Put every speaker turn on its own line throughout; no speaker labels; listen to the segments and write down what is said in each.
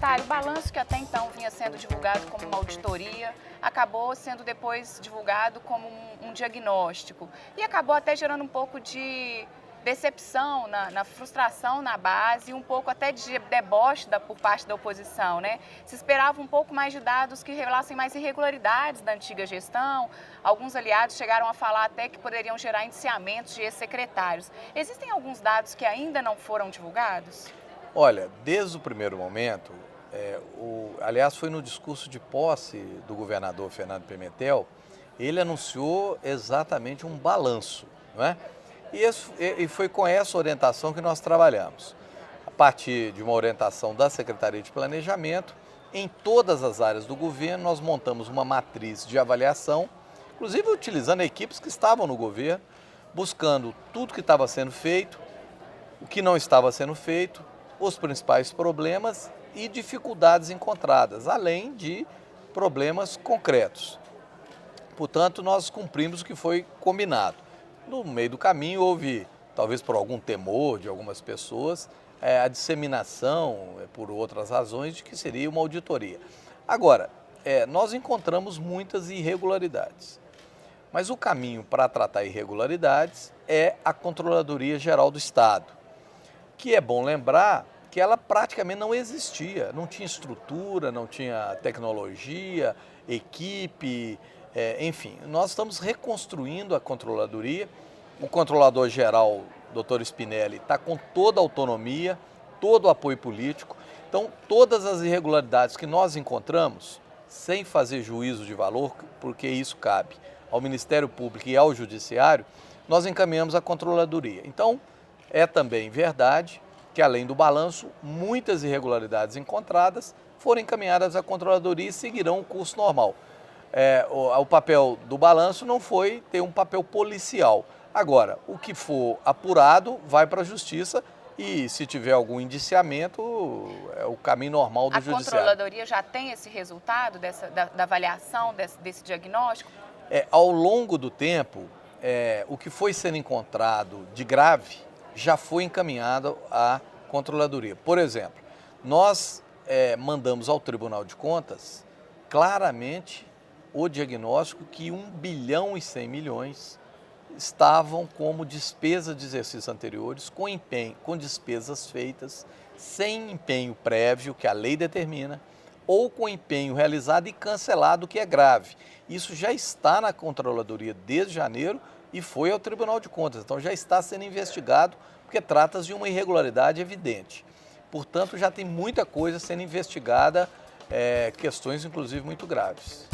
Secretário, o balanço que até então vinha sendo divulgado como uma auditoria, acabou sendo depois divulgado como um diagnóstico e acabou até gerando um pouco de decepção, na frustração na base, um pouco até de deboche por parte da oposição, né? Se esperava um pouco mais de dados que revelassem mais irregularidades da antiga gestão. Alguns aliados chegaram a falar até que poderiam gerar indiciamentos de ex-secretários. Existem alguns dados que ainda não foram divulgados?
Olha, desde o primeiro momento, aliás, foi no discurso de posse do governador Fernando Pimentel, ele anunciou exatamente um balanço, não é? E foi com essa orientação que nós trabalhamos. A partir de uma orientação da Secretaria de Planejamento, em todas as áreas do governo, nós montamos uma matriz de avaliação, inclusive utilizando equipes que estavam no governo, buscando tudo que estava sendo feito, o que não estava sendo feito, os principais problemas e dificuldades encontradas, além de problemas concretos. Portanto, nós cumprimos o que foi combinado. No meio do caminho houve, talvez por algum temor de algumas pessoas, a disseminação, por outras razões, de que seria uma auditoria. Agora, nós encontramos muitas irregularidades, mas o caminho para tratar irregularidades é a Controladoria Geral do Estado, que é bom lembrar que ela praticamente não existia, não tinha estrutura, não tinha tecnologia, equipe, enfim. Nós estamos reconstruindo a controladoria. O controlador-geral, Dr. Spinelli, está com toda a autonomia, todo o apoio político. Então, todas as irregularidades que nós encontramos, sem fazer juízo de valor, porque isso cabe ao Ministério Público e ao Judiciário, nós encaminhamos à controladoria. Então, é também verdade que, além do balanço, muitas irregularidades encontradas foram encaminhadas à controladoria e seguirão o curso normal. O papel do balanço não foi ter um papel policial. Agora, o que for apurado vai para a Justiça e, se tiver algum indiciamento, é o caminho normal do Judiciário.
A controladoria já tem esse resultado da avaliação desse diagnóstico?
Ao longo do tempo, o que foi sendo encontrado de grave já foi encaminhado à controladoria. Por exemplo, nós mandamos ao Tribunal de Contas claramente o diagnóstico que 1 bilhão e 100 milhões estavam como despesa de exercícios anteriores, com despesas feitas sem empenho prévio, que a lei determina, ou com empenho realizado e cancelado, que é grave. Isso já está na controladoria desde janeiro e foi ao Tribunal de Contas, então já está sendo investigado, porque trata-se de uma irregularidade evidente. Portanto, já tem muita coisa sendo investigada, questões inclusive muito graves.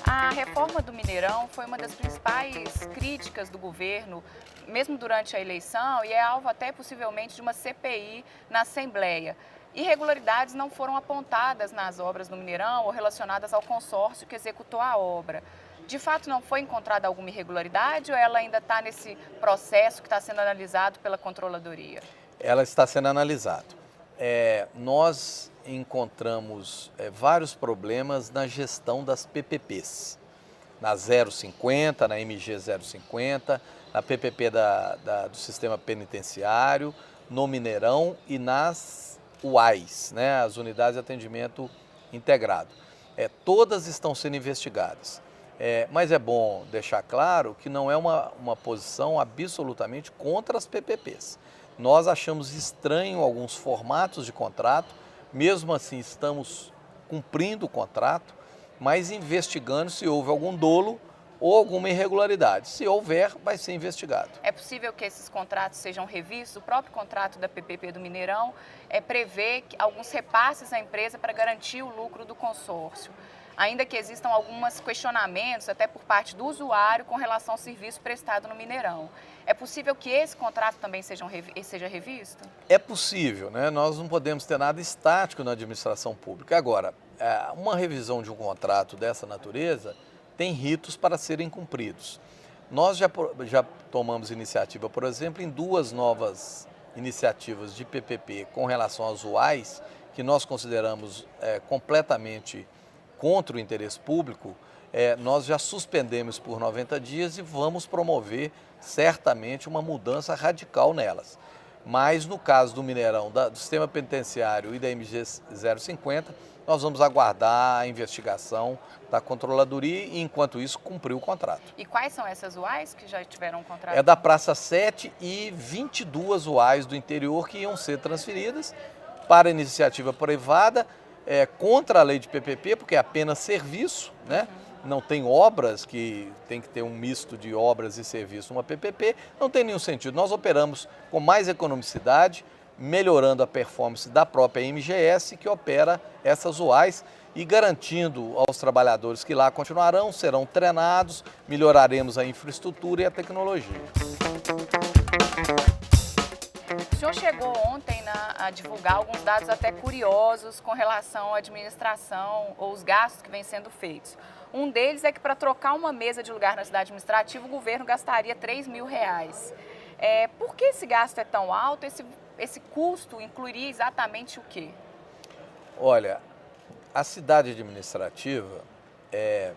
A reforma do Mineirão foi uma das principais críticas do governo, mesmo durante a eleição, e é alvo até possivelmente de uma CPI na Assembleia. Irregularidades não foram apontadas nas obras do Mineirão ou relacionadas ao consórcio que executou a obra. De fato, não foi encontrada alguma irregularidade ou ela ainda está nesse processo que está sendo analisado pela controladoria?
Ela está sendo analisada. Nós encontramos vários problemas na gestão das PPPs, na 050, na MG 050, na PPP do Sistema Penitenciário, no Mineirão e nas UAIs, né, as Unidades de Atendimento Integrado. Todas estão sendo investigadas. Mas é bom deixar claro que não é uma posição absolutamente contra as PPPs. Nós achamos estranho alguns formatos de contrato, mesmo assim estamos cumprindo o contrato, mas investigando se houve algum dolo ou alguma irregularidade. Se houver, vai ser investigado.
É possível que esses contratos sejam revistos? O próprio contrato da PPP do Mineirão prevê alguns repasses à empresa para garantir o lucro do consórcio, ainda que existam alguns questionamentos, até por parte do usuário, com relação ao serviço prestado no Mineirão. É possível que esse contrato também seja revisto?
É possível, né? Nós não podemos ter nada estático na administração pública. Agora, uma revisão de um contrato dessa natureza tem ritos para serem cumpridos. Nós já tomamos iniciativa, por exemplo, em 2 novas iniciativas de PPP com relação aos UAIs, que nós consideramos completamente contra o interesse público. Nós já suspendemos por 90 dias e vamos promover certamente uma mudança radical nelas. Mas no caso do Mineirão, do sistema penitenciário e da MG 050, nós vamos aguardar a investigação da controladoria e, enquanto isso, cumprir o contrato.
E quais são essas UAIs que já tiveram um contrato?
É da Praça 7 e 22 UAIs do interior que iam ser transferidas para a iniciativa privada, contra a lei de PPP, porque é apenas serviço, né? Não tem obras, que tem que ter um misto de obras e serviço, uma PPP, não tem nenhum sentido. Nós operamos com mais economicidade, melhorando a performance da própria MGS, que opera essas UAIs, e garantindo aos trabalhadores que lá continuarão, serão treinados, melhoraremos a infraestrutura e a tecnologia.
O senhor chegou ontem a divulgar alguns dados até curiosos com relação à administração ou os gastos que vêm sendo feitos. Um deles é que para trocar uma mesa de lugar na cidade administrativa, o governo gastaria R$3.000. Por que esse gasto é tão alto? Esse custo incluiria exatamente o quê?
Olha, a cidade administrativa é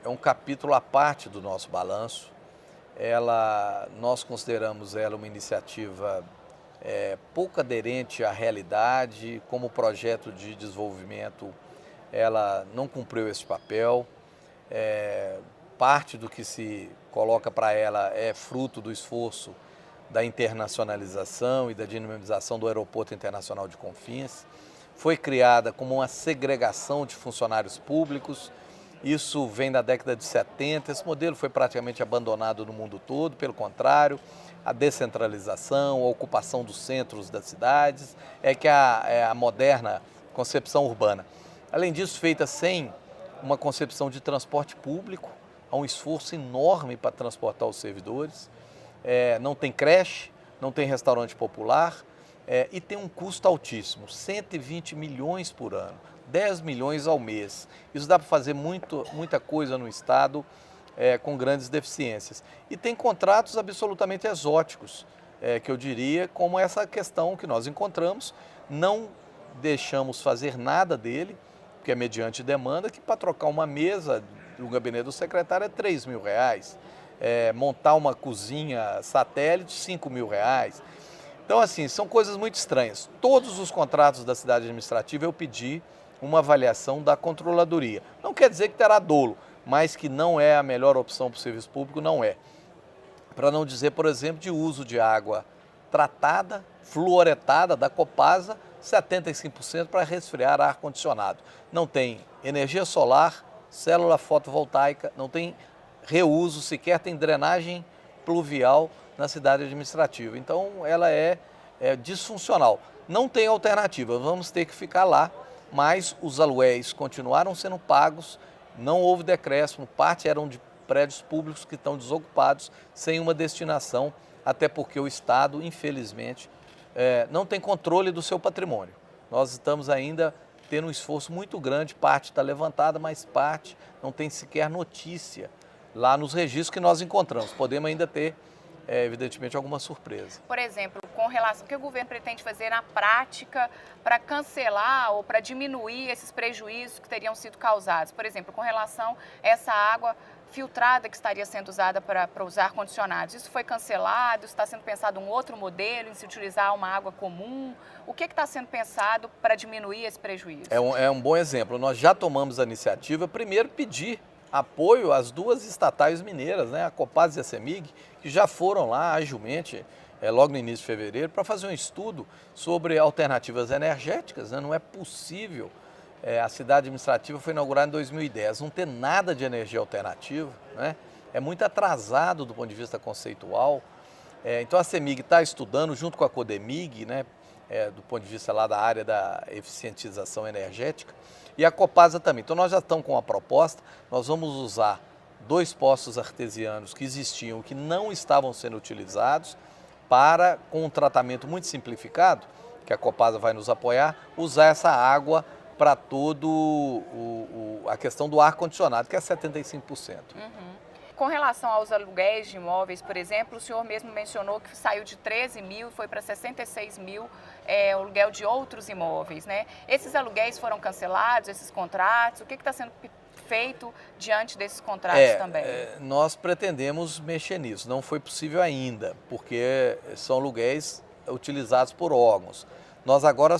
um capítulo à parte do nosso balanço. Nós consideramos ela uma iniciativa pouco aderente à realidade. Como projeto de desenvolvimento, ela não cumpriu esse papel. Parte do que se coloca para ela é fruto do esforço da internacionalização e da dinamização do Aeroporto Internacional de Confins. Foi criada como uma segregação de funcionários públicos. Isso vem da década de 70, esse modelo foi praticamente abandonado no mundo todo, pelo contrário, a descentralização, a ocupação dos centros das cidades, que é a moderna concepção urbana. Além disso, feita sem uma concepção de transporte público, há um esforço enorme para transportar os servidores, não tem creche, não tem restaurante popular, e tem um custo altíssimo, 120 milhões por ano. 10 milhões ao mês. Isso dá para fazer muita coisa no Estado com grandes deficiências. E tem contratos absolutamente exóticos, que eu diria, como essa questão que nós encontramos. Não deixamos fazer nada dele, porque é mediante demanda, que para trocar uma mesa do gabinete do secretário é R$3.000. Montar uma cozinha satélite, R$5.000. Então, assim, são coisas muito estranhas. Todos os contratos da cidade administrativa eu pedi uma avaliação da controladoria. Não quer dizer que terá dolo, mas que não é a melhor opção para o serviço público, não é. Para não dizer, por exemplo, de uso de água tratada, fluoretada, da Copasa, 75% para resfriar ar-condicionado. Não tem energia solar, célula fotovoltaica, não tem reuso, sequer tem drenagem pluvial na cidade administrativa. Então, ela é disfuncional. Não tem alternativa, vamos ter que ficar lá. Mas os aluguéis continuaram sendo pagos, não houve decréscimo, parte eram de prédios públicos que estão desocupados, sem uma destinação, até porque o Estado, infelizmente, não tem controle do seu patrimônio. Nós estamos ainda tendo um esforço muito grande, parte está levantada, mas parte não tem sequer notícia lá nos registros que nós encontramos. Podemos ainda ter, evidentemente, alguma surpresa.
Por exemplo, com relação ao que o governo pretende fazer na prática para cancelar ou para diminuir esses prejuízos que teriam sido causados. Por exemplo, com relação a essa água filtrada que estaria sendo usada para os ar-condicionados. Isso foi cancelado? Está sendo pensado um outro modelo em se utilizar uma água comum? O que está sendo pensado para diminuir esse prejuízo?
É um bom exemplo. Nós já tomamos a iniciativa, primeiro pedir apoio às duas estatais mineiras, né, a Copasa e a CEMIG, que já foram lá agilmente, logo no início de fevereiro, para fazer um estudo sobre alternativas energéticas. Né? Não é possível, a cidade administrativa foi inaugurada em 2010, não ter nada de energia alternativa, né? É muito atrasado do ponto de vista conceitual. Então a CEMIG está estudando junto com a CODEMIG, né, do ponto de vista lá da área da eficientização energética, e a Copasa também. Então nós já estamos com uma proposta, nós vamos usar 2 poços artesianos que existiam, que não estavam sendo utilizados, para, com um tratamento muito simplificado, que a Copasa vai nos apoiar, usar essa água para todo a questão do ar-condicionado, que é 75%.
Com relação aos aluguéis de imóveis, por exemplo, o senhor mesmo mencionou que saiu de 13 mil e foi para 66 mil o aluguel de outros imóveis, né? Esses aluguéis foram cancelados, esses contratos? O que está sendo feito diante desses contratos também?
Nós pretendemos mexer nisso, não foi possível ainda, porque são aluguéis utilizados por órgãos. Nós agora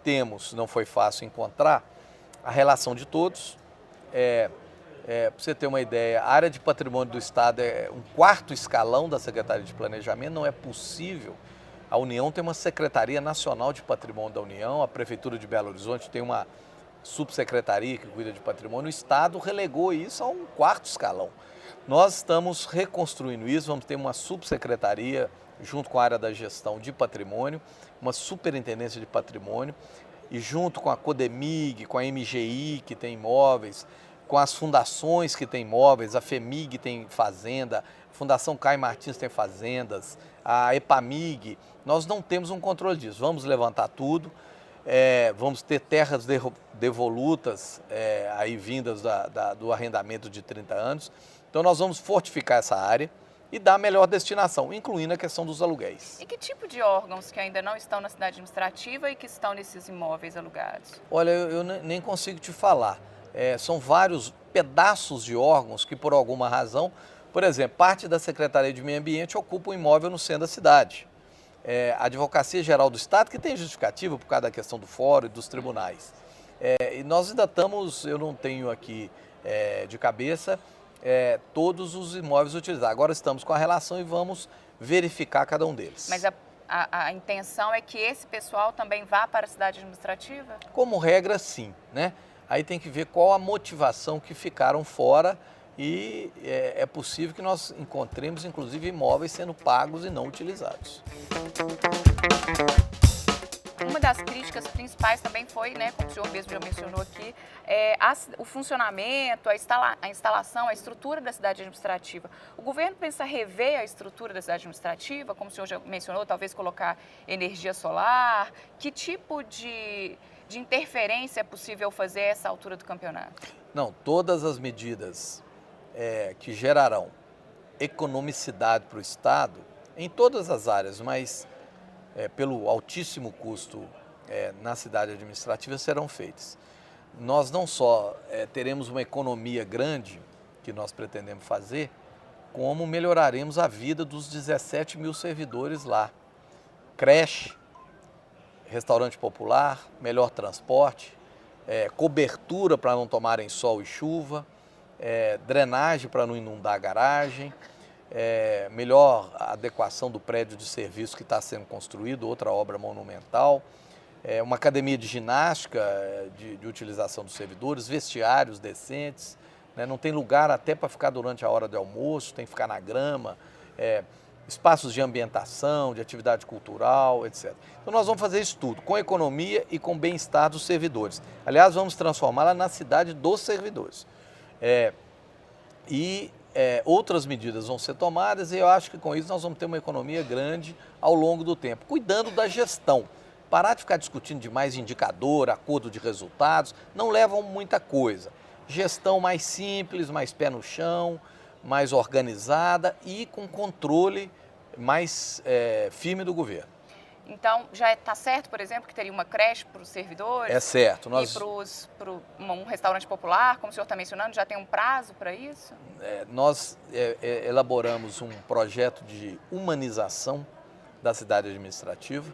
temos, não foi fácil encontrar, a relação de todos. Para você ter uma ideia, a área de patrimônio do Estado é um quarto escalão da Secretaria de Planejamento, não é possível. A União tem uma Secretaria Nacional de Patrimônio da União, a Prefeitura de Belo Horizonte tem uma subsecretaria que cuida de patrimônio, o Estado relegou isso a um quarto escalão. Nós estamos reconstruindo isso, vamos ter uma subsecretaria junto com a área da gestão de patrimônio, uma superintendência de patrimônio, e junto com a Codemig, com a MGI, que tem imóveis, com as fundações que têm imóveis, a FEMIG tem fazenda, a Fundação Caio Martins tem fazendas, a EPAMIG, nós não temos um controle disso. Vamos levantar tudo, vamos ter terras devolutas aí vindas do arrendamento de 30 anos. Então nós vamos fortificar essa área e dar a melhor destinação, incluindo a questão dos aluguéis.
E que tipo de órgãos que ainda não estão na cidade administrativa e que estão nesses imóveis alugados?
Olha, eu nem consigo te falar. São vários pedaços de órgãos que, por alguma razão, por exemplo, parte da Secretaria de Meio Ambiente ocupa um imóvel no centro da cidade. A Advocacia Geral do Estado, que tem justificativa por causa da questão do fórum e dos tribunais. E nós ainda estamos, eu não tenho aqui de cabeça, todos os imóveis utilizados. Agora estamos com a relação e vamos verificar cada um deles.
Mas a intenção é que esse pessoal também vá para a cidade administrativa?
Como regra, sim, né? Aí tem que ver qual a motivação que ficaram fora e é possível que nós encontremos, inclusive, imóveis sendo pagos e não utilizados.
Uma das críticas principais também foi, né, como o senhor mesmo já mencionou aqui, o funcionamento, a instalação, a estrutura da cidade administrativa. O governo pensa rever a estrutura da cidade administrativa, como o senhor já mencionou, talvez colocar energia solar? Que tipo de interferência é possível fazer a essa altura do campeonato?
Não, todas as medidas que gerarão economicidade para o Estado, em todas as áreas, mas pelo altíssimo custo na cidade administrativa, serão feitas. Nós não só teremos uma economia grande, que nós pretendemos fazer, como melhoraremos a vida dos 17 mil servidores lá. Creche, restaurante popular, melhor transporte, cobertura para não tomarem sol e chuva, drenagem para não inundar a garagem, melhor adequação do prédio de serviço que está sendo construído, outra obra monumental, uma academia de ginástica de utilização dos servidores, vestiários decentes, né? Não tem lugar até para ficar durante a hora de almoço, tem que ficar na grama, espaços de ambientação, de atividade cultural, etc. Então nós vamos fazer isso tudo, com economia e com bem-estar dos servidores. Aliás, vamos transformá-la na cidade dos servidores. Outras medidas vão ser tomadas e eu acho que com isso nós vamos ter uma economia grande ao longo do tempo, cuidando da gestão. Parar de ficar discutindo demais indicador, acordo de resultados, não levam muita coisa. Gestão mais simples, mais pé no chão, mais organizada e com controle mais firme do governo.
Então, já está certo, por exemplo, que teria uma creche para os servidores?
É certo.
E para um restaurante popular, como o senhor está mencionando, já tem um prazo para isso?
Nós elaboramos um projeto de humanização da cidade administrativa.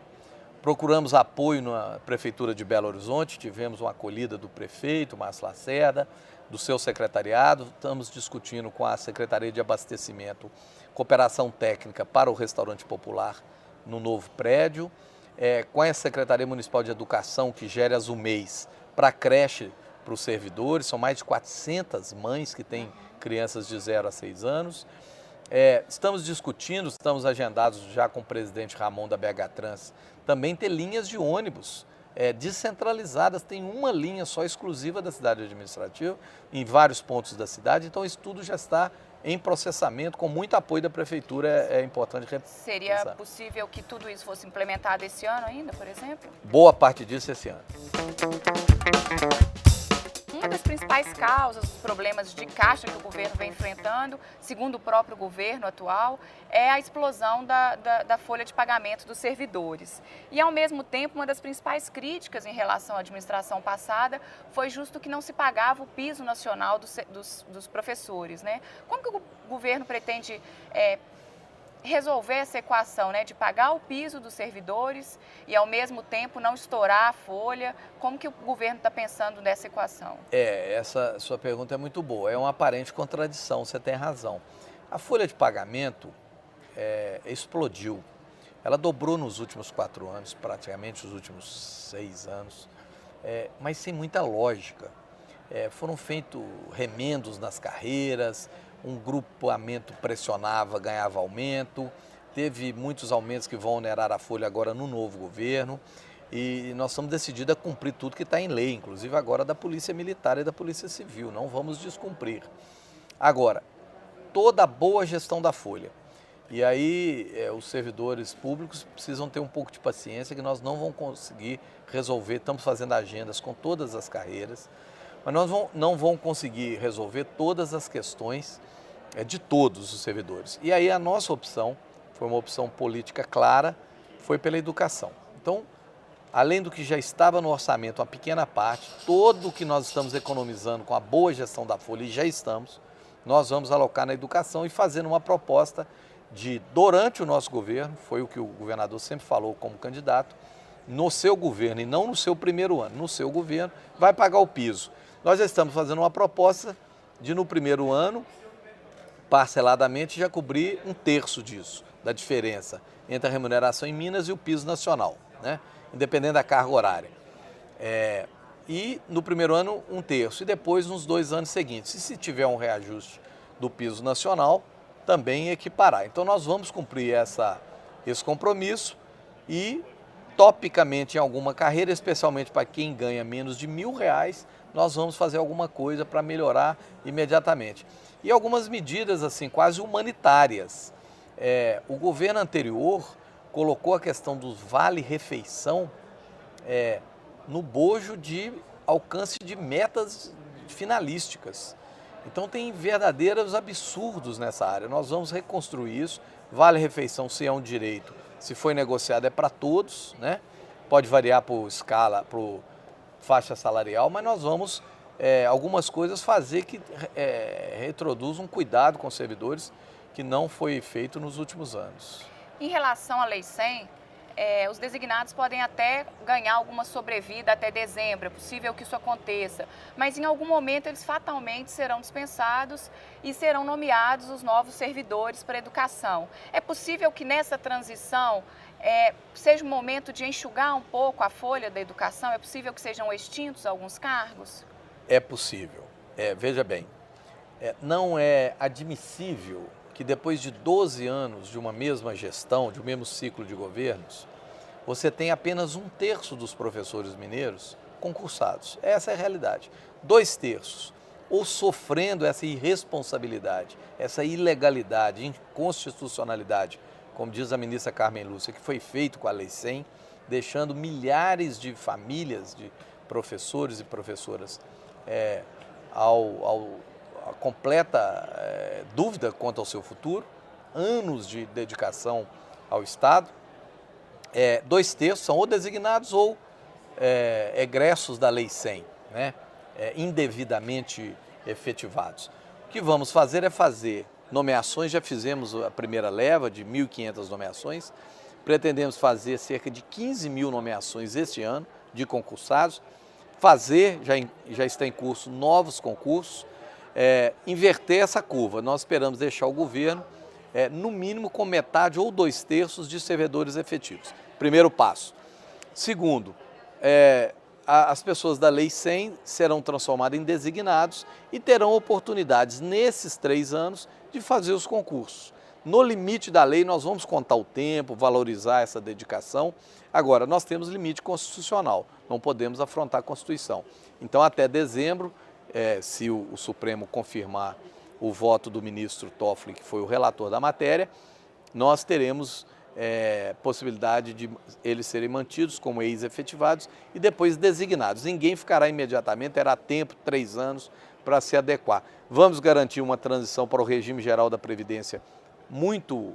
Procuramos apoio na Prefeitura de Belo Horizonte, tivemos uma acolhida do prefeito, Márcio Lacerda, do seu secretariado. Estamos discutindo com a Secretaria de Abastecimento, cooperação técnica para o restaurante popular no novo prédio, com a Secretaria Municipal de Educação, que gera as UMEIs para a creche para os servidores, são mais de 400 mães que têm crianças de 0 a 6 anos. Estamos discutindo, estamos agendados já com o presidente Ramon da BH Trans, também ter linhas de ônibus descentralizadas, tem uma linha só exclusiva da cidade administrativa, em vários pontos da cidade, então isso tudo já está em processamento, com muito apoio da Prefeitura, é importante repensar.
Seria possível que tudo isso fosse implementado esse ano ainda, por exemplo?
Boa parte disso esse ano.
Uma das principais causas dos problemas de caixa que o governo vem enfrentando, segundo o próprio governo atual, é a explosão da folha de pagamento dos servidores. E, ao mesmo tempo, uma das principais críticas em relação à administração passada foi justo que não se pagava o piso nacional dos professores, né? Como que o governo pretende resolver essa equação, né, de pagar o piso dos servidores e, ao mesmo tempo, não estourar a folha? Como que o governo está pensando nessa equação?
Essa sua pergunta é muito boa. É uma aparente contradição, você tem razão. A folha de pagamento explodiu. Ela dobrou nos últimos 4 anos, praticamente os últimos 6 anos, mas sem muita lógica. Foram feitos remendos nas carreiras, um grupamento pressionava, ganhava aumento, teve muitos aumentos que vão onerar a folha agora no novo governo e nós estamos decididos a cumprir tudo que está em lei, inclusive agora da Polícia Militar e da Polícia Civil, não vamos descumprir. Agora, toda a boa gestão da folha. E aí os servidores públicos precisam ter um pouco de paciência que nós não vamos conseguir resolver, estamos fazendo agendas com todas as carreiras, mas nós não vamos conseguir resolver todas as questões de todos os servidores. E aí a nossa opção, foi uma opção política clara, foi pela educação. Então, além do que já estava no orçamento, uma pequena parte, todo o que nós estamos economizando com a boa gestão da folha, e já estamos, nós vamos alocar na educação e fazendo uma proposta de, durante o nosso governo, foi o que o governador sempre falou como candidato, no seu governo e não no seu primeiro ano, no seu governo, vai pagar o piso. Nós já estamos fazendo uma proposta de, no primeiro ano, parceladamente, já cobrir 1/3 disso, da diferença entre a remuneração em Minas e o piso nacional, né? Independente da carga horária. E no primeiro ano, 1/3, e depois nos 2 anos seguintes. E se tiver um reajuste do piso nacional, também equiparar. Então nós vamos cumprir esse compromisso e, topicamente, em alguma carreira, especialmente para quem ganha menos de R$1.000, nós vamos fazer alguma coisa para melhorar imediatamente. E algumas medidas assim quase humanitárias. O governo anterior colocou a questão do vale-refeição no bojo de alcance de metas finalísticas. Então tem verdadeiros absurdos nessa área. Nós vamos reconstruir isso. Vale-refeição, se é um direito, se foi negociado, é para todos, né? Pode variar por escala, por faixa salarial, mas nós vamos, algumas coisas, fazer que retroduzam um cuidado com os servidores que não foi feito nos últimos anos.
Em relação à Lei 100, os designados podem até ganhar alguma sobrevida até dezembro, é possível que isso aconteça, mas em algum momento eles fatalmente serão dispensados e serão nomeados os novos servidores para a educação. É possível que nessa transição seja um momento de enxugar um pouco a folha da educação? É possível que sejam extintos alguns cargos?
É possível. Veja bem, não é admissível que depois de 12 anos de uma mesma gestão, de um mesmo ciclo de governos, você tem apenas 1/3 dos professores mineiros concursados. Essa é a realidade. 2/3, ou sofrendo essa irresponsabilidade, essa ilegalidade, inconstitucionalidade, como diz a ministra Carmen Lúcia, que foi feito com a Lei 100, deixando milhares de famílias de professores e professoras a completa dúvida quanto ao seu futuro, anos de dedicação ao Estado. 2/3 são ou designados ou egressos da Lei 100, né? Indevidamente efetivados. O que vamos fazer é fazer nomeações, já fizemos a primeira leva de 1.500 nomeações, pretendemos fazer cerca de 15.000 nomeações este ano de concursados, já está em curso novos concursos, inverter essa curva. Nós esperamos deixar o governo, no mínimo, com metade ou 2/3 de servidores efetivos. Primeiro passo. Segundo, as pessoas da Lei 100 serão transformadas em designados e terão oportunidades, nesses 3 anos, de fazer os concursos. No limite da lei, nós vamos contar o tempo, valorizar essa dedicação. Agora, nós temos limite constitucional, não podemos afrontar a Constituição. Então, até dezembro, se o Supremo confirmar o voto do ministro Toffoli, que foi o relator da matéria, nós teremos possibilidade de eles serem mantidos como ex-efetivados e depois designados. Ninguém ficará imediatamente, terá tempo, 3 anos, para se adequar. Vamos garantir uma transição para o regime geral da Previdência muito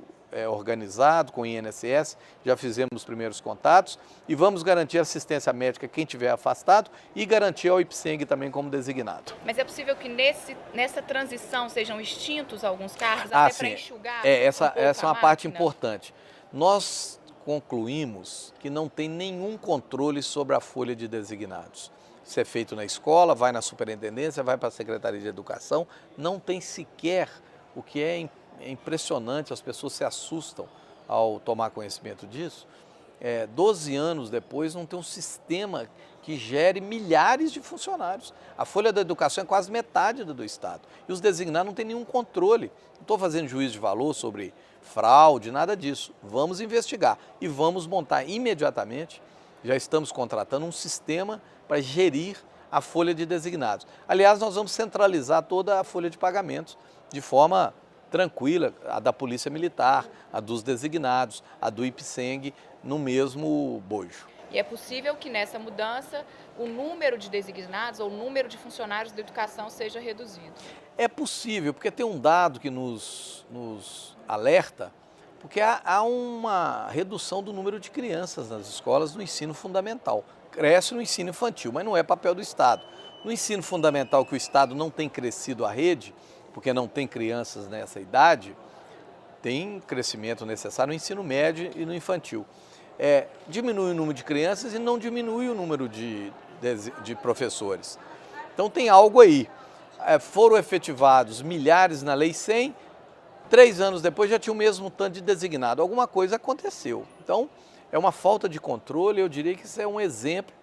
organizado com o INSS, já fizemos os primeiros contatos e vamos garantir assistência médica a quem estiver afastado e garantir ao IPSENG também como designado.
Mas é possível que nessa transição sejam extintos alguns cargos, até para enxugar
essa é uma parte
máquina?
importante. Nós concluímos que não tem nenhum controle sobre a folha de designados. Isso é feito na escola, vai na superintendência, vai para a Secretaria de Educação, não tem sequer, o que é impressionante, as pessoas se assustam ao tomar conhecimento disso. 12 anos depois não tem um sistema que gere milhares de funcionários. A folha da educação é quase metade do Estado. E os designados não têm nenhum controle. Não estou fazendo juízo de valor sobre fraude, nada disso. Vamos investigar e vamos montar imediatamente, já estamos contratando um sistema para gerir a folha de designados. Aliás, nós vamos centralizar toda a folha de pagamentos de forma tranquila, a da Polícia Militar, a dos designados, a do IPSENG, no mesmo bojo.
E é possível que nessa mudança o número de designados ou o número de funcionários da educação seja reduzido?
É possível, porque tem um dado que nos alerta, porque há uma redução do número de crianças nas escolas do ensino fundamental. Cresce no ensino infantil, mas não é papel do Estado. No ensino fundamental, que o Estado não tem crescido a rede, porque não tem crianças nessa idade, tem crescimento necessário no ensino médio e no infantil. Diminui o número de crianças e não diminui o número de professores. Então tem algo aí. Foram efetivados milhares na Lei 100, 3 anos depois já tinha o mesmo tanto de designado. Alguma coisa aconteceu. Então é uma falta de controle, eu diria que isso é um exemplo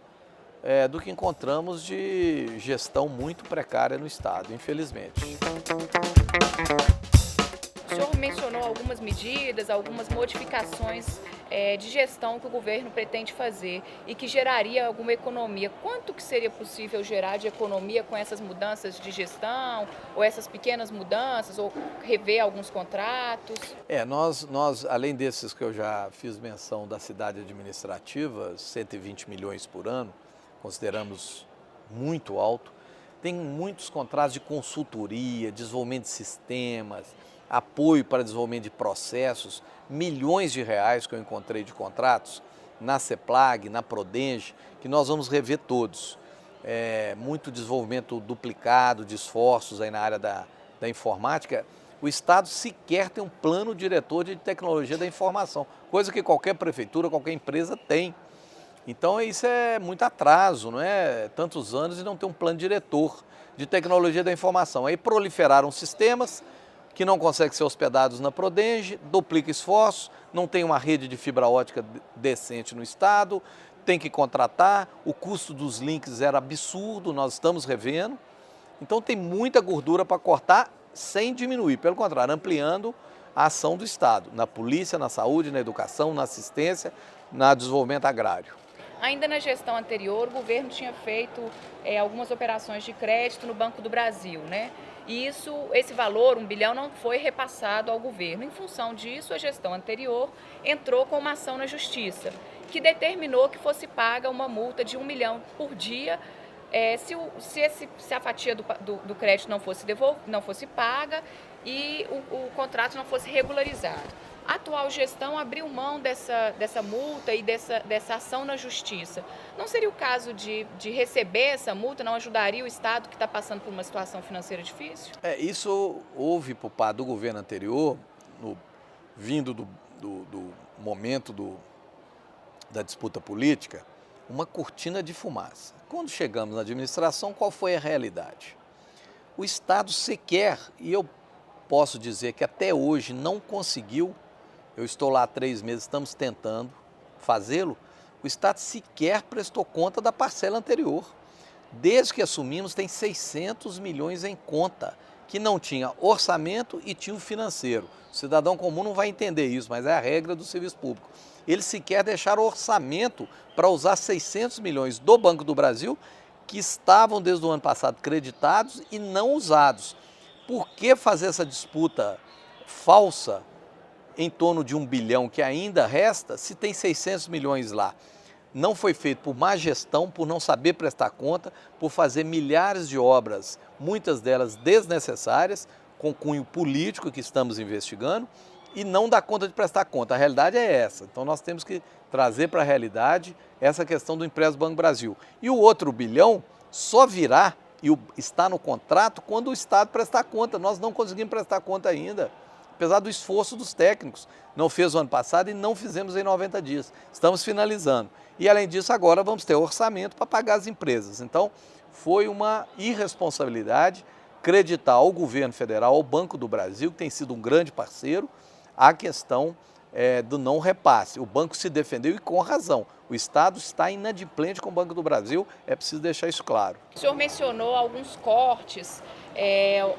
do que encontramos de gestão muito precária no Estado, infelizmente.
O senhor mencionou algumas medidas, algumas modificações de gestão que o governo pretende fazer e que geraria alguma economia. Quanto que seria possível gerar de economia com essas mudanças de gestão, ou essas pequenas mudanças, ou rever alguns contratos?
Nós, além desses que eu já fiz menção da cidade administrativa, 120 milhões por ano, consideramos muito alto, tem muitos contratos de consultoria, desenvolvimento de sistemas, apoio para desenvolvimento de processos, milhões de reais que eu encontrei de contratos na CEPLAG, na Prodenge, que nós vamos rever todos. Muito desenvolvimento duplicado de esforços aí na área da informática. O Estado sequer tem um plano diretor de tecnologia da informação, coisa que qualquer prefeitura, qualquer empresa tem. Então isso é muito atraso, não é? Tantos anos e não ter um plano diretor de tecnologia da informação. Aí proliferaram sistemas que não conseguem ser hospedados na Prodenge, duplica esforços, não tem uma rede de fibra ótica decente no Estado, tem que contratar, o custo dos links era absurdo, nós estamos revendo. Então tem muita gordura para cortar sem diminuir, pelo contrário, ampliando a ação do Estado, na polícia, na saúde, na educação, na assistência, no desenvolvimento agrário.
Ainda na gestão anterior, o governo tinha feito algumas operações de crédito no Banco do Brasil, né? E esse valor, 1 bilhão, não foi repassado ao governo. Em função disso, a gestão anterior entrou com uma ação na Justiça, que determinou que fosse paga uma multa de 1 milhão por dia se a fatia do crédito não fosse paga e o contrato não fosse regularizado. A atual gestão abriu mão dessa multa e dessa ação na Justiça. Não seria o caso de receber essa multa? Não ajudaria o Estado que está passando por uma situação financeira difícil?
Isso houve por parte do governo anterior, vindo do momento da disputa política, uma cortina de fumaça. Quando chegamos na administração, qual foi a realidade? O Estado sequer, e eu posso dizer que até hoje não conseguiu. Eu estou lá há 3 meses, estamos tentando fazê-lo. O Estado sequer prestou conta da parcela anterior. Desde que assumimos, tem 600 milhões em conta, que não tinha orçamento e tinha o financeiro. O cidadão comum não vai entender isso, mas é a regra do serviço público. Eles sequer deixaram orçamento para usar 600 milhões do Banco do Brasil, que estavam desde o ano passado creditados e não usados. Por que fazer essa disputa falsa em torno de 1 bilhão que ainda resta, se tem 600 milhões lá? Não foi feito por má gestão, por não saber prestar conta, por fazer milhares de obras, muitas delas desnecessárias, com cunho político que estamos investigando, e não dá conta de prestar conta. A realidade é essa. Então nós temos que trazer para a realidade essa questão do empréstimo do Banco do Brasil. E o outro bilhão só virá e está no contrato quando o Estado prestar conta. Nós não conseguimos prestar conta ainda, apesar do esforço dos técnicos. Não fez o ano passado e não fizemos em 90 dias. Estamos finalizando. E além disso, agora vamos ter orçamento para pagar as empresas. Então, foi uma irresponsabilidade acreditar ao governo federal, ao Banco do Brasil, que tem sido um grande parceiro, a questão do não repasse. O banco se defendeu e com razão. O Estado está inadimplente com o Banco do Brasil, é preciso deixar isso claro.
O senhor mencionou alguns cortes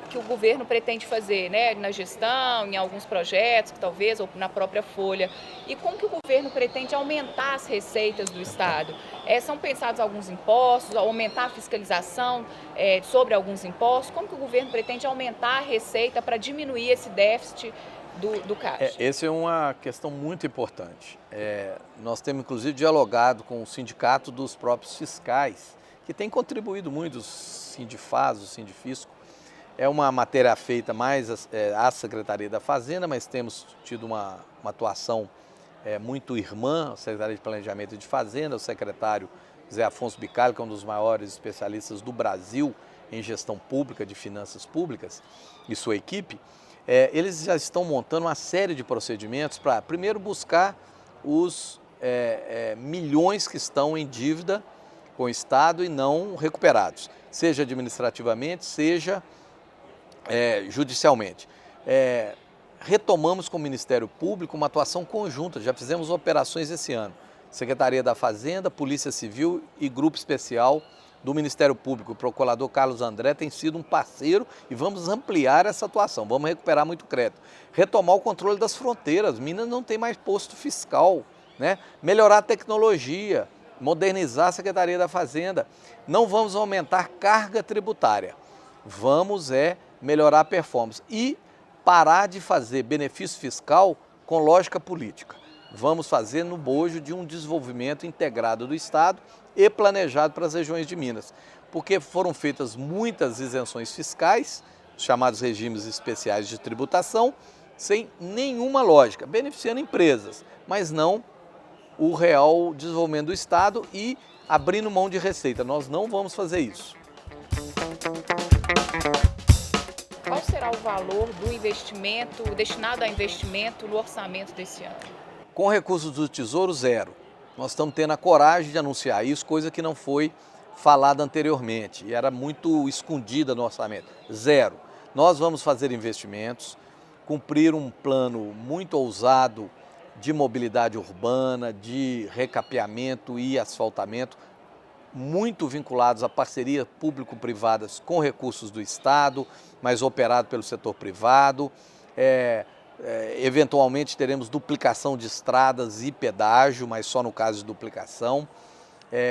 que o governo pretende fazer, né, na gestão, em alguns projetos, talvez, ou na própria folha. E como que o governo pretende aumentar as receitas do Estado? São pensados alguns impostos, aumentar a fiscalização sobre alguns impostos? Como que o governo pretende aumentar a receita para diminuir esse déficit do caixa?
Essa é uma questão muito importante. Nós temos, inclusive, dialogado com o sindicato dos próprios fiscais, que tem contribuído muito, o Sindifaz, o Sindifisco. É uma matéria feita mais à Secretaria da Fazenda, mas temos tido uma atuação muito irmã, a Secretaria de Planejamento e de Fazenda, o secretário Zé Afonso Bicalho, que é um dos maiores especialistas do Brasil em gestão pública, de finanças públicas, e sua equipe. Eles já estão montando uma série de procedimentos para, primeiro, buscar os milhões que estão em dívida com o Estado e não recuperados, seja administrativamente, seja judicialmente. Retomamos com o Ministério Público uma atuação conjunta, já fizemos operações esse ano. Secretaria da Fazenda, Polícia Civil e Grupo Especial do Ministério Público. O procurador Carlos André tem sido um parceiro e vamos ampliar essa atuação, vamos recuperar muito crédito. Retomar o controle das fronteiras, Minas não tem mais posto fiscal, né? Melhorar a tecnologia, modernizar a Secretaria da Fazenda. Não vamos aumentar carga tributária, vamos melhorar a performance e parar de fazer benefício fiscal com lógica política. Vamos fazer no bojo de um desenvolvimento integrado do Estado e planejado para as regiões de Minas, porque foram feitas muitas isenções fiscais, os chamados regimes especiais de tributação, sem nenhuma lógica, beneficiando empresas, mas não o real desenvolvimento do Estado e abrindo mão de receita. Nós não vamos fazer isso.
Qual será o valor do investimento, destinado a investimento no orçamento desse ano?
Com recursos do Tesouro, zero. Nós estamos tendo a coragem de anunciar isso, coisa que não foi falada anteriormente e era muito escondida no orçamento. Zero. Nós vamos fazer investimentos, cumprir um plano muito ousado de mobilidade urbana, de recapeamento e asfaltamento, muito vinculados a parcerias público-privadas com recursos do Estado, mas operado pelo setor privado. Eventualmente teremos duplicação de estradas e pedágio, mas só no caso de duplicação,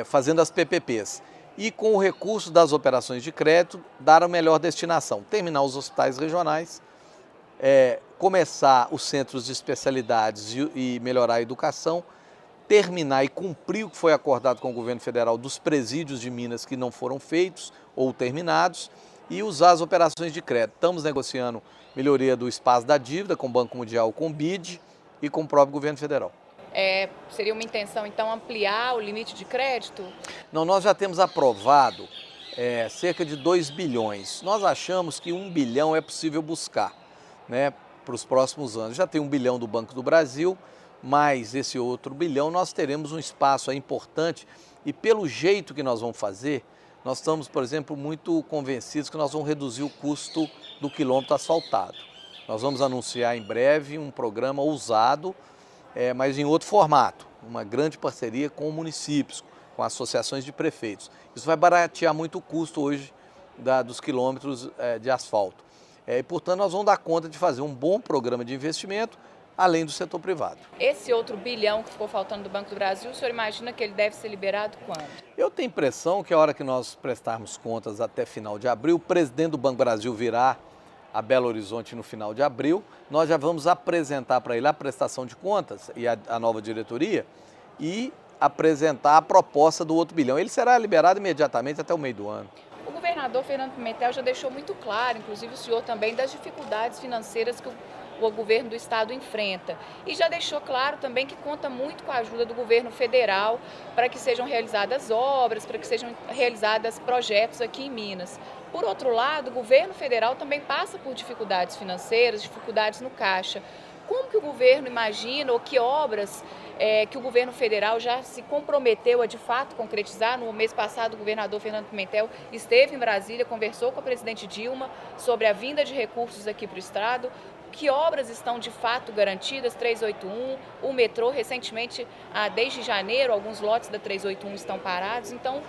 fazendo as PPPs. E com o recurso das operações de crédito, dar a melhor destinação, terminar os hospitais regionais, começar os centros de especialidades e melhorar a educação, terminar e cumprir o que foi acordado com o governo federal dos presídios de Minas que não foram feitos ou terminados e usar as operações de crédito. Estamos negociando melhoria do espaço da dívida com o Banco Mundial, com o BID e com o próprio governo federal.
Seria uma intenção, então, ampliar o limite de crédito?
Não, nós já temos aprovado cerca de 2 bilhões. Nós achamos que 1 bilhão é possível buscar, né, para os próximos anos. Já tem 1 bilhão do Banco do Brasil, mais esse outro bilhão, nós teremos um espaço importante e pelo jeito que nós vamos fazer, nós estamos, por exemplo, muito convencidos que nós vamos reduzir o custo do quilômetro asfaltado. Nós vamos anunciar em breve um programa ousado, mas em outro formato, uma grande parceria com municípios, com associações de prefeitos. Isso vai baratear muito o custo hoje dos quilômetros de asfalto. E, portanto, nós vamos dar conta de fazer um bom programa de investimento, além do setor privado.
Esse outro bilhão que ficou faltando do Banco do Brasil, o senhor imagina que ele deve ser liberado quando?
Eu tenho a impressão que a hora que nós prestarmos contas até final de abril, o presidente do Banco do Brasil virá a Belo Horizonte no final de abril, nós já vamos apresentar para ele a prestação de contas e a nova diretoria e apresentar a proposta do outro bilhão. Ele será liberado imediatamente até o meio do ano.
O governador Fernando Pimentel já deixou muito claro, inclusive o senhor também, das dificuldades financeiras que o governo do estado enfrenta. E já deixou claro também que conta muito com a ajuda do governo federal para que sejam realizadas obras, para que sejam realizados projetos aqui em Minas. Por outro lado, o governo federal também passa por dificuldades financeiras, dificuldades no caixa. Como que o governo imagina ou que obras que o governo federal já se comprometeu a de fato concretizar? No mês passado, o governador Fernando Pimentel esteve em Brasília, conversou com a presidente Dilma sobre a vinda de recursos aqui para o estado. Que obras estão de fato garantidas? 381, o metrô, recentemente, desde janeiro, alguns lotes da 381 estão parados. Então,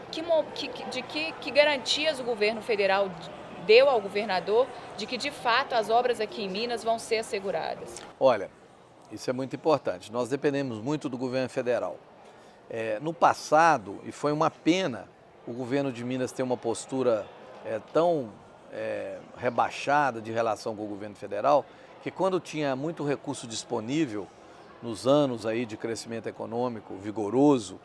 que garantias o governo federal deu ao governador de que, de fato, as obras aqui em Minas vão ser asseguradas?
Olha, isso é muito importante. Nós dependemos muito do governo federal. No passado, e foi uma pena o governo de Minas ter uma postura tão rebaixada de relação com o governo federal, que quando tinha muito recurso disponível, nos anos aí de crescimento econômico vigoroso,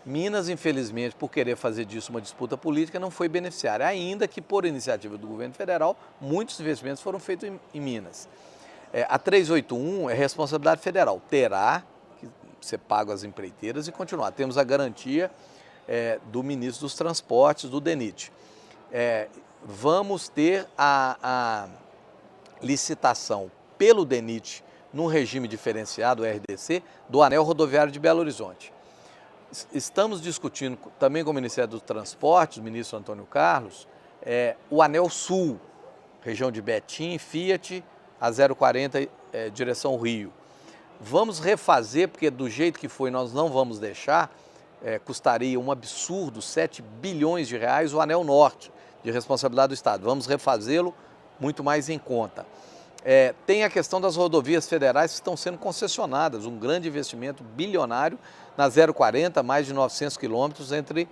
Minas, infelizmente, por querer fazer disso uma disputa política, não foi beneficiária, ainda que por iniciativa do governo federal, muitos investimentos foram feitos em Minas. A 381 é responsabilidade federal, terá que ser pago às empreiteiras e continuar. Temos a garantia do ministro dos Transportes, do DENIT. Vamos ter a licitação pelo DENIT no regime diferenciado, o RDC, do Anel Rodoviário de Belo Horizonte. Estamos discutindo também com o Ministério dos Transportes, o ministro Antônio Carlos, o Anel Sul, região de Betim, Fiat, a 040, direção Rio. Vamos refazer, porque do jeito que foi nós não vamos deixar, custaria um absurdo, 7 bilhões de reais, o Anel Norte, de responsabilidade do Estado. Vamos refazê-lo muito mais em conta. Tem a questão das rodovias federais que estão sendo concessionadas, um grande investimento bilionário na 040, mais de 900 quilômetros entre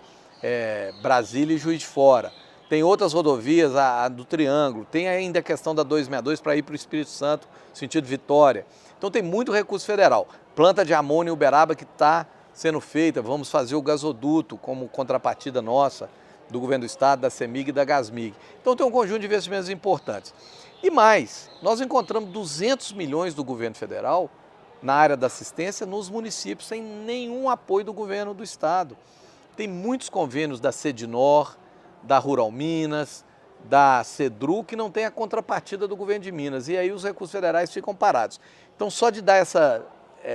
Brasília e Juiz de Fora. Tem outras rodovias, a do Triângulo, tem ainda a questão da 262 para ir para o Espírito Santo, sentido Vitória. Então tem muito recurso federal. Planta de amônia em Uberaba que está sendo feita, vamos fazer o gasoduto como contrapartida nossa, do governo do estado, da CEMIG e da GASMIG. Então tem um conjunto de investimentos importantes. E mais, nós encontramos 200 milhões do governo federal na área da assistência nos municípios sem nenhum apoio do governo do estado. Tem muitos convênios da Sedinor, da Rural Minas, da Cedru, que não tem a contrapartida do governo de Minas. E aí os recursos federais ficam parados. Então só de dar essa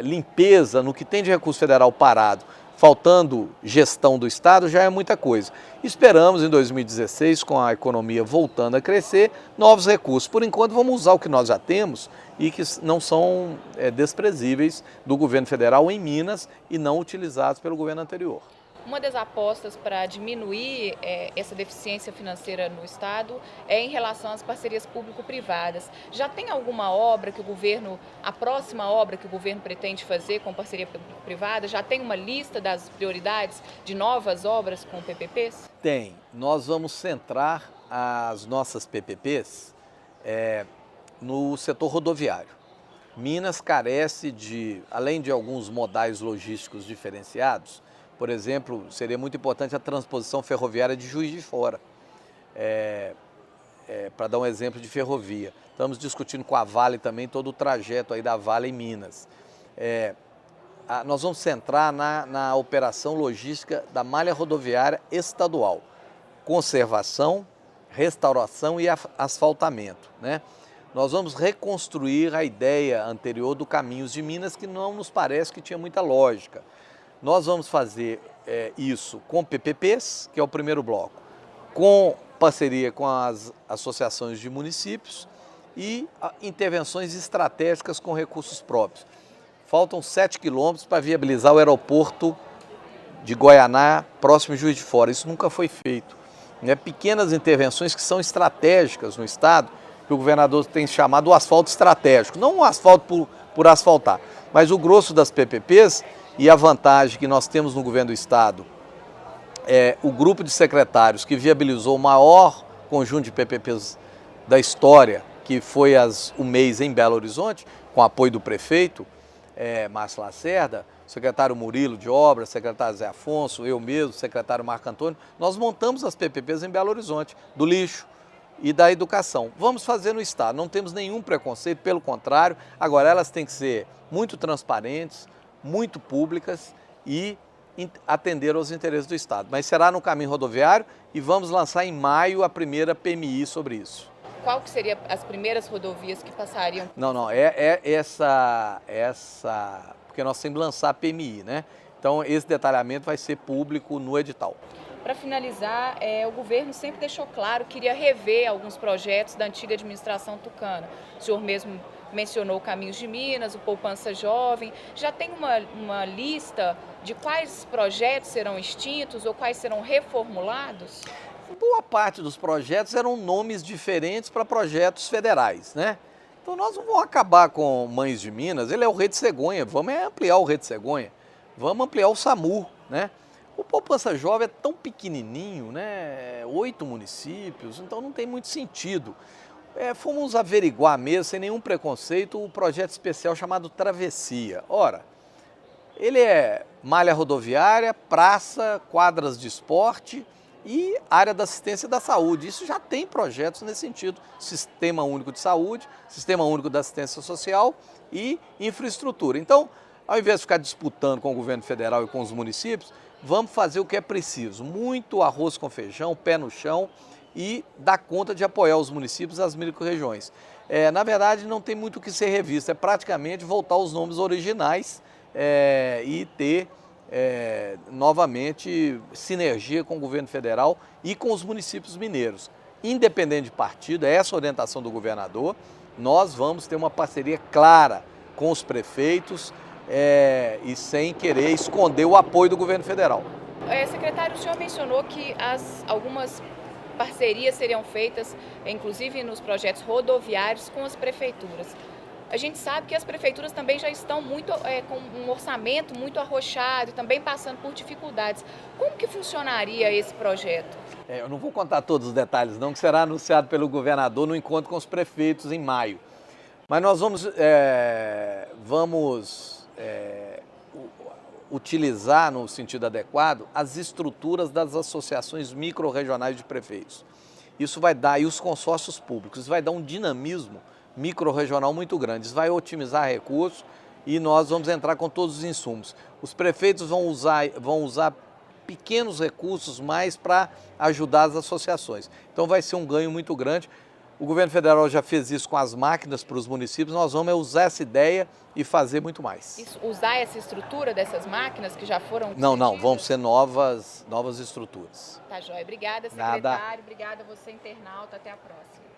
limpeza no que tem de recurso federal parado, faltando gestão do Estado, já é muita coisa. Esperamos em 2016, com a economia voltando a crescer, novos recursos. Por enquanto vamos usar o que nós já temos e que não são desprezíveis do governo federal em Minas e não utilizados pelo governo anterior.
Uma das apostas para diminuir essa deficiência financeira no Estado é em relação às parcerias público-privadas. Já tem alguma obra que o governo, a próxima obra que o governo pretende fazer com parceria público-privada, já tem uma lista das prioridades de novas obras com PPPs?
Tem. Nós vamos centrar as nossas PPPs no setor rodoviário. Minas carece de, além de alguns modais logísticos diferenciados, por exemplo, seria muito importante a transposição ferroviária de Juiz de Fora, para dar um exemplo de ferrovia. Estamos discutindo com a Vale também todo o trajeto aí da Vale em Minas. Nós vamos centrar na operação logística da malha rodoviária estadual, conservação, restauração e asfaltamento, né? Nós vamos reconstruir a ideia anterior do Caminhos de Minas, que não nos parece que tinha muita lógica. Nós vamos fazer isso com PPPs, que é o primeiro bloco, com parceria com as associações de municípios e intervenções estratégicas com recursos próprios. Faltam 7 quilômetros para viabilizar o aeroporto de Goianá, próximo de Juiz de Fora. Isso nunca foi feito. Pequenas intervenções que são estratégicas no estado, que o governador tem chamado o asfalto estratégico. Não o asfalto por asfaltar, mas o grosso das PPPs. E a vantagem que nós temos no governo do estado o grupo de secretários que viabilizou o maior conjunto de PPPs da história, que foi o mês em Belo Horizonte, com apoio do prefeito Márcio Lacerda, secretário Murilo de Obras, secretário Zé Afonso, eu mesmo, secretário Marco Antônio. Nós montamos as PPPs em Belo Horizonte, do lixo, e da educação. Vamos fazer no Estado, não temos nenhum preconceito, pelo contrário, agora elas têm que ser muito transparentes, muito públicas e atender aos interesses do Estado. Mas será no caminho rodoviário e vamos lançar em maio a primeira PMI sobre isso.
Qual que seria as primeiras rodovias que passariam?
Não, porque nós temos que lançar a PMI, né? Então esse detalhamento vai ser público no edital.
Para finalizar, o governo sempre deixou claro que queria rever alguns projetos da antiga administração tucana. O senhor mesmo mencionou o Caminhos de Minas, o Poupança Jovem. Já tem uma lista de quais projetos serão extintos ou quais serão reformulados?
Boa parte dos projetos eram nomes diferentes para projetos federais, né? Então nós não vamos acabar com Mães de Minas, ele é o Rede Cegonha, vamos ampliar o Rede Cegonha, vamos ampliar o SAMU, né? O Poupança Jovem é tão pequenininho, né? 8 municípios, então não tem muito sentido. Fomos averiguar mesmo, sem nenhum preconceito, o projeto especial chamado Travessia. Ora, ele é malha rodoviária, praça, quadras de esporte e área da assistência da saúde. Isso já tem projetos nesse sentido. Sistema Único de Saúde, Sistema Único da Assistência Social e infraestrutura. Então, ao invés de ficar disputando com o governo federal e com os municípios, vamos fazer o que é preciso. Muito arroz com feijão, pé no chão e dar conta de apoiar os municípios e as micro-regiões. Na verdade, não tem muito o que ser revisto, é praticamente voltar aos nomes originais e ter novamente sinergia com o governo federal e com os municípios mineiros. Independente de partido, é essa a orientação do governador, nós vamos ter uma parceria clara com os prefeitos e sem querer esconder o apoio do governo federal.
Secretário, o senhor mencionou que algumas parcerias seriam feitas, inclusive nos projetos rodoviários, com as prefeituras. A gente sabe que as prefeituras também já estão com um orçamento muito arrochado e também passando por dificuldades. Como que funcionaria esse projeto?
Eu não vou contar todos os detalhes não, que será anunciado pelo governador no encontro com os prefeitos em maio. Mas nós vamos utilizar, no sentido adequado, as estruturas das associações micro-regionais de prefeitos. Isso vai dar, e os consórcios públicos, isso vai dar um dinamismo micro-regional muito grande. Isso vai otimizar recursos e nós vamos entrar com todos os insumos. Os prefeitos vão usar pequenos recursos mais para ajudar as associações. Então vai ser um ganho muito grande. O governo federal já fez isso com as máquinas para os municípios, nós vamos usar essa ideia e fazer muito mais.
Usar essa estrutura dessas máquinas que já foram...
Não, vão ser novas estruturas.
Tá joia. Obrigada, secretário. Nada. Obrigada a você, internauta. Até a próxima.